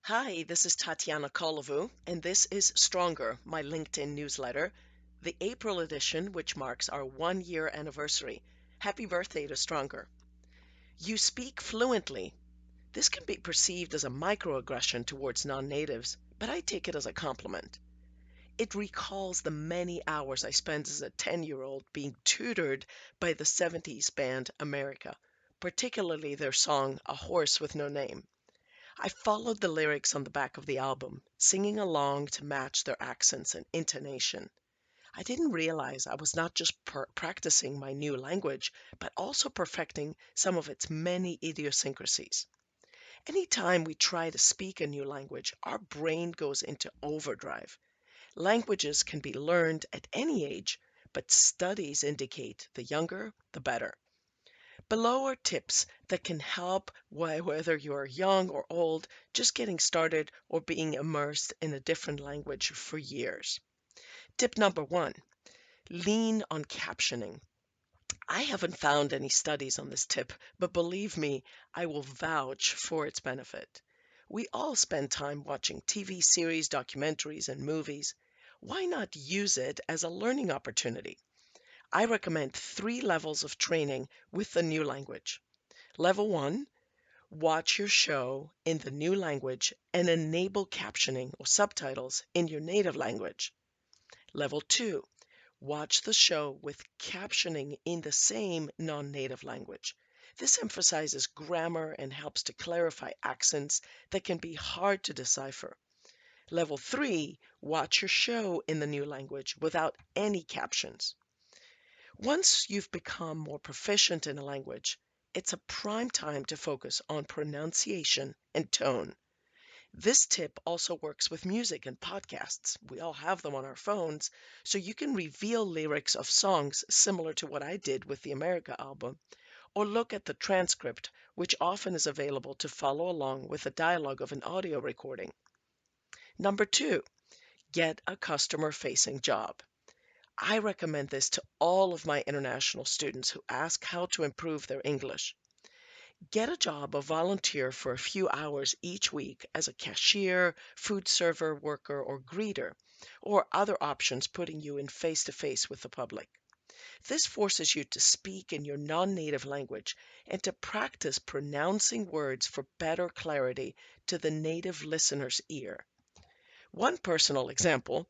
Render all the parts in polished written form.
Hi, this is Tatiana Kolovu, and this is Stronger, my LinkedIn newsletter, the April edition, which marks our 1 year anniversary. Happy birthday to Stronger. You speak fluently. This can be perceived as a microaggression towards non natives, but I take it as a compliment. It recalls the many hours I spent as a 10-year-old being tutored by the 70s band America, particularly their song A Horse with No Name. I followed the lyrics on the back of the album, singing along to match their accents and intonation. I didn't realize I was not just practicing my new language, but also perfecting some of its many idiosyncrasies. Anytime we try to speak a new language, our brain goes into overdrive. Languages can be learned at any age, but studies indicate the younger, the better. Below are tips that can help whether you're young or old, just getting started or being immersed in a different language for years. Tip number one, lean on captioning. I haven't found any studies on this tip, but believe me, I will vouch for its benefit. We all spend time watching TV series, documentaries, and movies. Why not use it as a learning opportunity? I recommend 3 levels of training with the new language. Level 1, watch your show in the new language and enable captioning or subtitles in your native language. Level 2, watch the show with captioning in the same non-native language. This emphasizes grammar and helps to clarify accents that can be hard to decipher. Level 3, watch your show in the new language without any captions. Once you've become more proficient in a language, it's a prime time to focus on pronunciation and tone. This tip also works with music and podcasts. We all have them on our phones, so you can reveal lyrics of songs similar to what I did with the America album, or look at the transcript, which often is available to follow along with the dialogue of an audio recording. Number 2, get a customer-facing job. I recommend this to all of my international students who ask how to improve their English. Get a job or volunteer for a few hours each week as a cashier, food server, worker, or greeter, or other options putting you in face to face with the public. This forces you to speak in your non native language and to practice pronouncing words for better clarity to the native listener's ear. One personal example,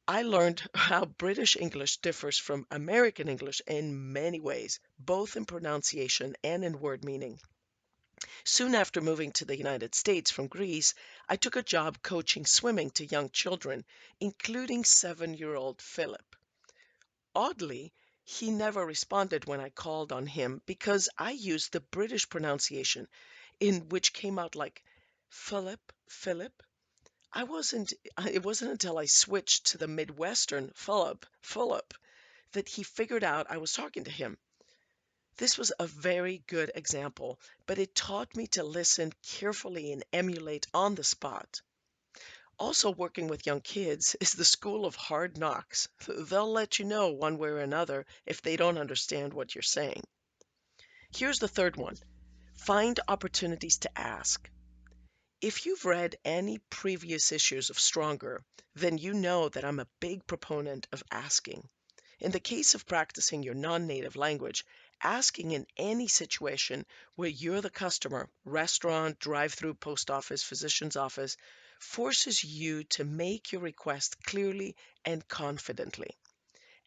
I learned how British English differs from American English in many ways, both in pronunciation and in word meaning. Soon after moving to the United States from Greece, I took a job coaching swimming to young children, including 7-year-old Philip. Oddly, he never responded when I called on him because I used the British pronunciation, in which came out like Philip, Philip. It wasn't until I switched to the Midwestern Philip, Philip, that he figured out I was talking to him. This was a very good example, but it taught me to listen carefully and emulate on the spot. Also, working with young kids is the school of hard knocks. They'll let you know one way or another if they don't understand what you're saying. Here's the third one, find opportunities to ask. If you've read any previous issues of Stronger, then you know that I'm a big proponent of asking. In the case of practicing your non-native language, asking in any situation where you're the customer, restaurant, drive-through, post office, physician's office, forces you to make your request clearly and confidently.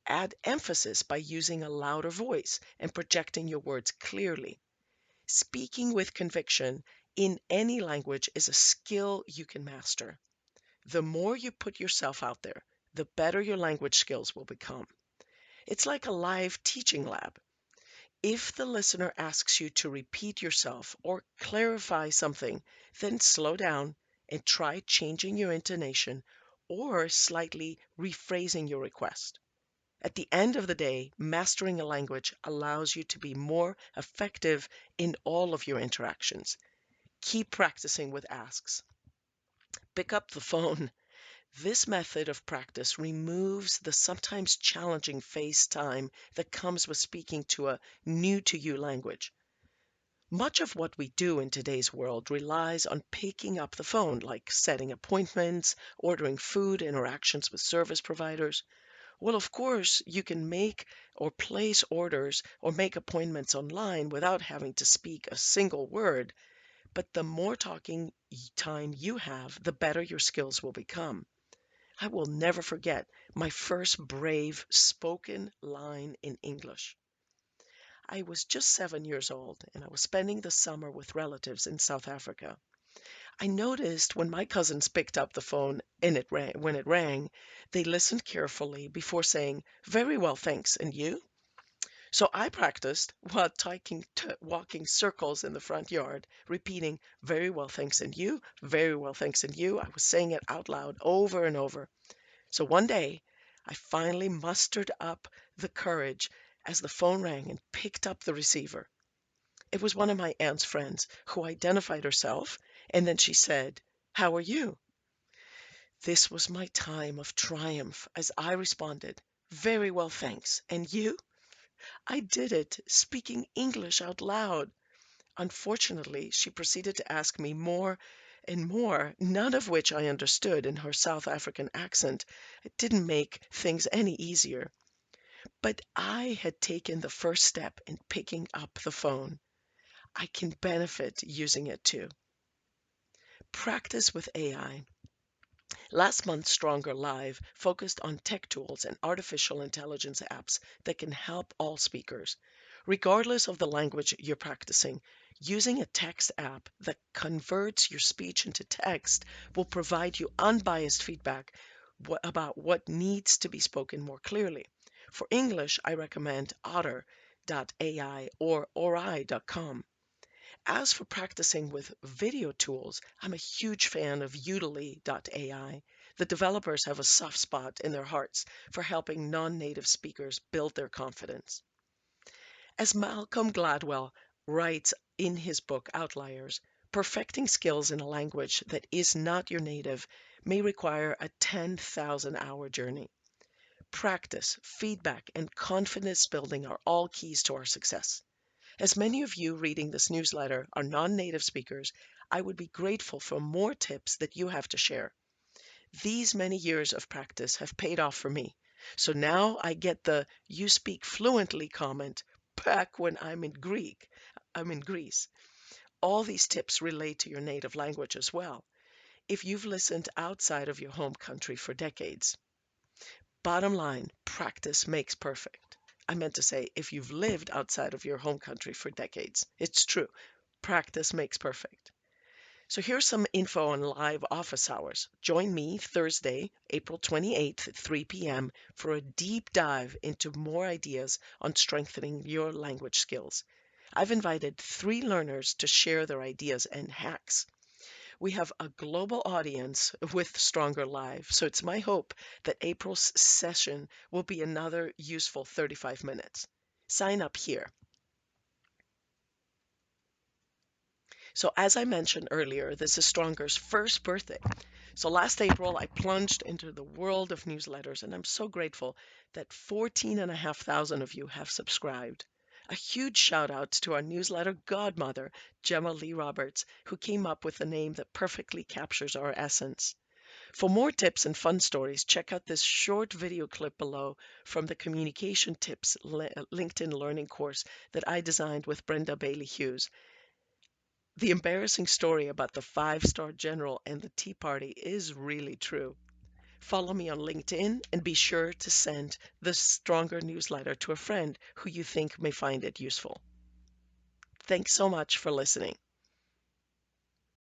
Add emphasis by using a louder voice and projecting your words clearly. Speaking with conviction in any language is a skill you can master. The more you put yourself out there, the better your language skills will become. It's like a live teaching lab. If the listener asks you to repeat yourself or clarify something, then slow down and try changing your intonation or slightly rephrasing your request. At the end of the day, mastering a language allows you to be more effective in all of your interactions. Keep practicing with asks. Pick up the phone. This method of practice removes the sometimes challenging face time that comes with speaking to a new to you language. Much of what we do in today's world relies on picking up the phone, like setting appointments, ordering food, interactions with service providers. Well, of course, you can make or place orders or make appointments online without having to speak a single word, but the more talking time you have, the better your skills will become. I will never forget my first brave spoken line in English. I was just 7 years old and I was spending the summer with relatives in South Africa. I noticed when my cousins picked up the phone and when it rang, they listened carefully before saying, "Very well, thanks, and you?" So I practiced while walking circles in the front yard, repeating, "Very well, thanks, and you? Very well, thanks, and you?" I was saying it out loud over and over. So one day, I finally mustered up the courage as the phone rang and picked up the receiver. It was one of my aunt's friends who identified herself, and then she said, "How are you?" This was my time of triumph as I responded, "Very well, thanks. And you?" I did it, speaking English out loud. Unfortunately, she proceeded to ask me more and more, none of which I understood in her South African accent. It didn't make things any easier. But I had taken the first step in picking up the phone. I can benefit using it too. Practice with AI. Last month, Stronger Live focused on tech tools and artificial intelligence apps that can help all speakers. Regardless of the language you're practicing, using a text app that converts your speech into text will provide you unbiased feedback about what needs to be spoken more clearly. For English, I recommend otter.ai or ori.com. As for practicing with video tools, I'm a huge fan of Udemy.ai. The developers have a soft spot in their hearts for helping non-native speakers build their confidence. As Malcolm Gladwell writes in his book Outliers, perfecting skills in a language that is not your native may require a 10,000-hour journey. Practice, feedback, and confidence building are all keys to our success. As many of you reading this newsletter are non-native speakers, I would be grateful for more tips that you have to share. These many years of practice have paid off for me. So now I get the "you speak fluently" comment back when I'm in Greece. All these tips relate to your native language as well, if you've listened outside of your home country for decades. Bottom line, practice makes perfect. I meant to say, if you've lived outside of your home country for decades. It's true. Practice makes perfect. So here's some info on live office hours. Join me Thursday, April 28th at 3 p.m. for a deep dive into more ideas on strengthening your language skills. I've invited 3 learners to share their ideas and hacks. We have a global audience with Stronger Live, so it's my hope that April's session will be another useful 35 minutes. Sign up here. So as I mentioned earlier, this is Stronger's first birthday. So last April, I plunged into the world of newsletters, and I'm so grateful that 14,500 of you have subscribed. A huge shout out to our newsletter godmother, Gemma Lee Roberts, who came up with a name that perfectly captures our essence. For more tips and fun stories, check out this short video clip below from the Communication Tips LinkedIn Learning course that I designed with Brenda Bailey Hughes. The embarrassing story about the 5-star general and the Tea Party is really true. Follow me on LinkedIn and be sure to send the Stronger newsletter to a friend who you think may find it useful. Thanks so much for listening.